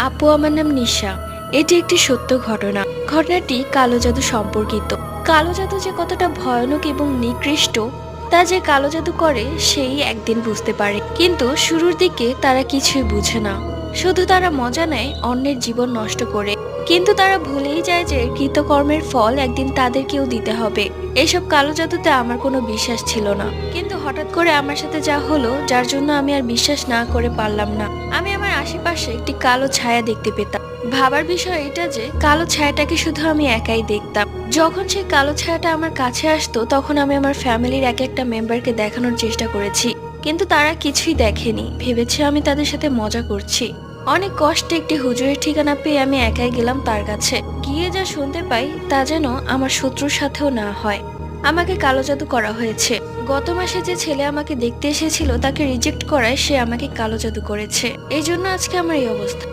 আপু, আমার নাম নিশা। এটি একটি সত্য ঘটনা। ঘটনাটি কালো জাদু সম্পর্কিত। কালো জাদু যে কতটা ভয়ানক এবং নিকৃষ্ট তা যে কালো জাদু করে সেই একদিন বুঝতে পারে, কিন্তু শুরুর দিকে তারা কিছুই বুঝে না। শুধু তারা মজা নেয় অন্যের জীবন নষ্ট করে, কিন্তু তারা ভুলেই যায় যে কৃতকর্মের ফল একদিন তাদেরকেও দিতে হবে। এইসব কালো জাদুতে আমার কোনো বিশ্বাস ছিল না, কিন্তু হঠাৎ করে আমার সাথে যা হলো, যার জন্য আমি আর বিশ্বাস না করে পারলাম না। আমি আমার আশেপাশে একটি কালো ছায়া দেখতে পেতাম। ভাবার বিষয় এটা যে কালো ছায়াটাকে শুধু আমি একাই দেখতাম। যখন সেই কালো ছায়াটা আমার কাছে আসতো, তখন আমি আমার ফ্যামিলির এক একটা মেম্বারকে দেখানোর চেষ্টা করেছি, কিন্তু তারা কিছুই দেখেনি, ভেবেছে আমি তাদের সাথে মজা করছি। অনেক কষ্টে একটি হুজুরের ঠিকানা পেয়ে আমি একাই গেলাম তার কাছে। গিয়ে যা শুনতে পাই তা যেন আমার শত্রুর সাথেও না হয়। আমাকে কালো জাদু করা হয়েছে। গত মাসে যে ছেলে আমাকে দেখতে এসেছিল তাকে রিজেক্ট করায় সে আমাকে কালো জাদু করেছে। এই জন্য আজকে আমার এই অবস্থা।